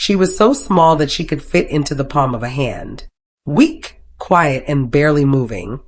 She was so small that she could fit into the palm of a hand. Weak, quiet, and barely moving.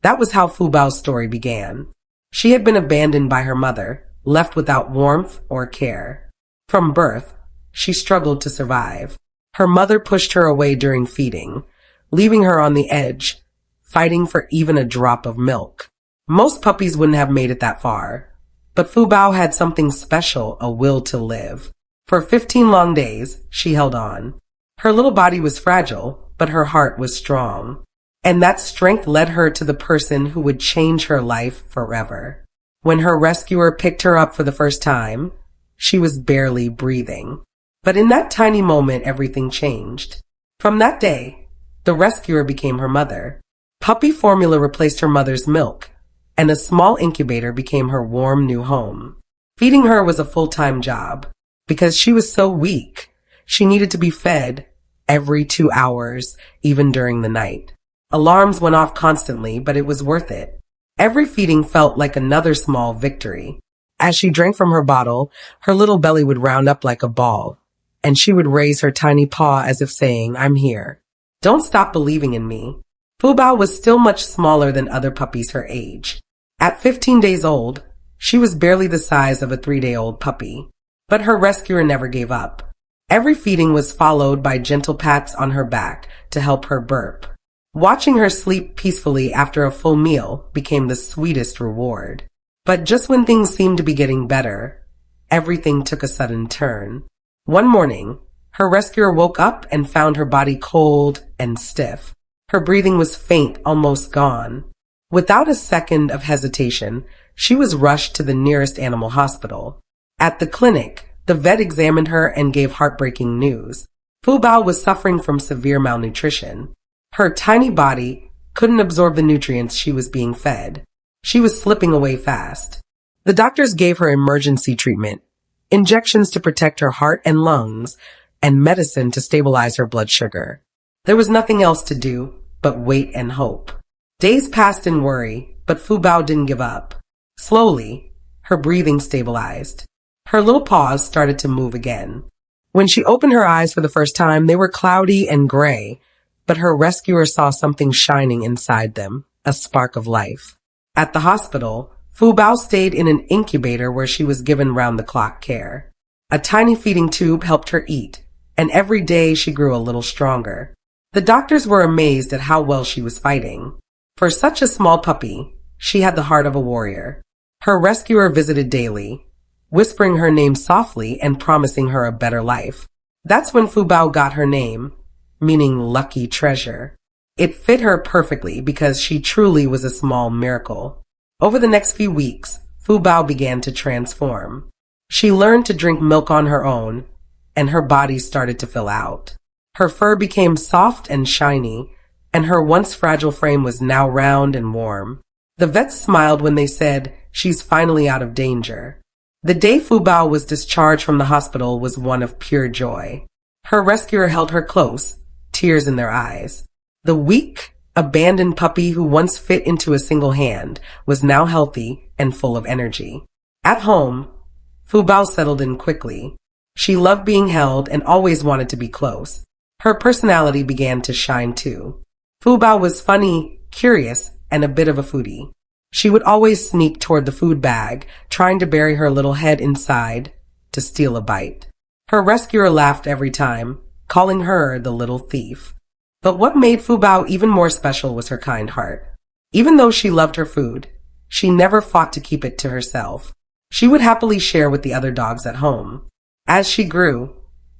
That was how Fubao's story began. She had been abandoned by her mother, left without warmth or care. From birth, she struggled to survive. Her mother pushed her away during feeding, leaving her on the edge, fighting for even a drop of milk. Most puppies wouldn't have made it that far. But Fubao had something special, a will to live. For 15 long days, she held on. Her little body was fragile, but her heart was strong. And that strength led her to the person who would change her life forever. When her rescuer picked her up for the first time, she was barely breathing. But in that tiny moment, everything changed. From that day, the rescuer became her mother. Puppy formula replaced her mother's milk, and a small incubator became her warm new home. Feeding her was a full-time job. Because she was so weak, she needed to be fed every 2 hours, even during the night. Alarms went off constantly, but it was worth it. Every feeding felt like another small victory. As she drank from her bottle, her little belly would round up like a ball, and she would raise her tiny paw as if saying, "I'm here. Don't stop believing in me." Fubao was still much smaller than other puppies her age. At 15 days old, she was barely the size of a 3-day-old puppy. But her rescuer never gave up. Every feeding was followed by gentle pats on her back to help her burp. Watching her sleep peacefully after a full meal became the sweetest reward. But just when things seemed to be getting better, everything took a sudden turn. One morning, her rescuer woke up and found her body cold and stiff. Her breathing was faint, almost gone. Without a second of hesitation, she was rushed to the nearest animal hospital. At the clinic, the vet examined her and gave heartbreaking news. Fubao was suffering from severe malnutrition. Her tiny body couldn't absorb the nutrients she was being fed. She was slipping away fast. The doctors gave her emergency treatment, injections to protect her heart and lungs, and medicine to stabilize her blood sugar. There was nothing else to do but wait and hope. Days passed in worry, but Fubao didn't give up. Slowly, her breathing stabilized. Her little paws started to move again. When she opened her eyes for the first time, they were cloudy and gray, but her rescuer saw something shining inside them, a spark of life. At the hospital, Fubao stayed in an incubator where she was given round-the-clock care. A tiny feeding tube helped her eat, and every day she grew a little stronger. The doctors were amazed at how well she was fighting. For such a small puppy, she had the heart of a warrior. Her rescuer visited daily, whispering her name softly and promising her a better life. That's when Fubao got her name, meaning lucky treasure. It fit her perfectly because she truly was a small miracle. Over the next few weeks, Fubao began to transform. She learned to drink milk on her own, and her body started to fill out. Her fur became soft and shiny, and her once fragile frame was now round and warm. The vets smiled when they said, "She's finally out of danger." The day Fubao was discharged from the hospital was one of pure joy. Her rescuer held her close, tears in their eyes. The weak, abandoned puppy who once fit into a single hand was now healthy and full of energy. At home, Fubao settled in quickly. She loved being held and always wanted to be close. Her personality began to shine too. Fubao was funny, curious, and a bit of a foodie. She would always sneak toward the food bag, trying to bury her little head inside to steal a bite. Her rescuer laughed every time, calling her the little thief. But what made Fubao even more special was her kind heart. Even though she loved her food, she never fought to keep it to herself. She would happily share with the other dogs at home. As she grew,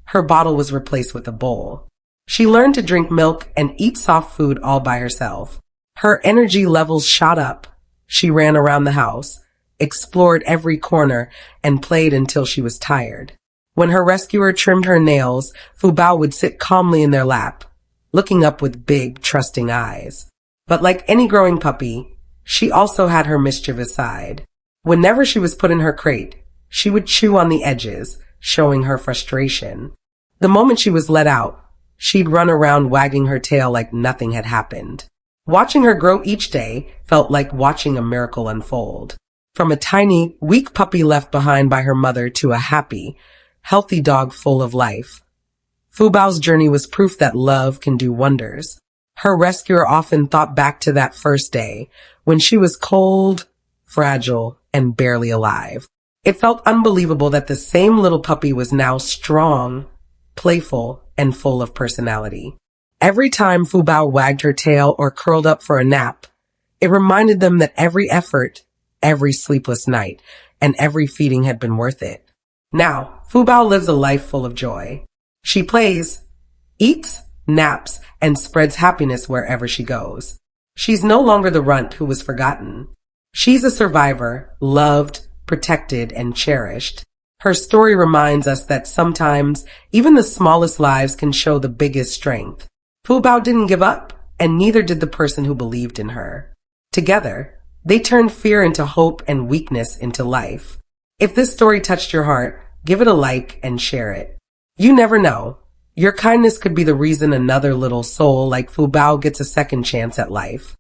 her bottle was replaced with a bowl. She learned to drink milk and eat soft food all by herself. Her energy levels shot up. She ran around the house, explored every corner, and played until she was tired. When her rescuer trimmed her nails, Fubao would sit calmly in their lap, looking up with big, trusting eyes. But like any growing puppy, she also had her mischievous side. Whenever she was put in her crate, she would chew on the edges, showing her frustration. The moment she was let out, she'd run around wagging her tail like nothing had happened. Watching her grow each day felt like watching a miracle unfold. From a tiny, weak puppy left behind by her mother to a happy, healthy dog full of life, Fubao's journey was proof that love can do wonders. Her rescuer often thought back to that first day when she was cold, fragile, and barely alive. It felt unbelievable that the same little puppy was now strong, playful, and full of personality. Every time Fubao wagged her tail or curled up for a nap, it reminded them that every effort, every sleepless night, and every feeding had been worth it. Now, Fubao lives a life full of joy. She plays, eats, naps, and spreads happiness wherever she goes. She's no longer the runt who was forgotten. She's a survivor, loved, protected, and cherished. Her story reminds us that sometimes even the smallest lives can show the biggest strength. Fubao didn't give up, and neither did the person who believed in her. Together, they turned fear into hope and weakness into life. If this story touched your heart, give it a like and share it. You never know. Your kindness could be the reason another little soul like Fubao gets a second chance at life.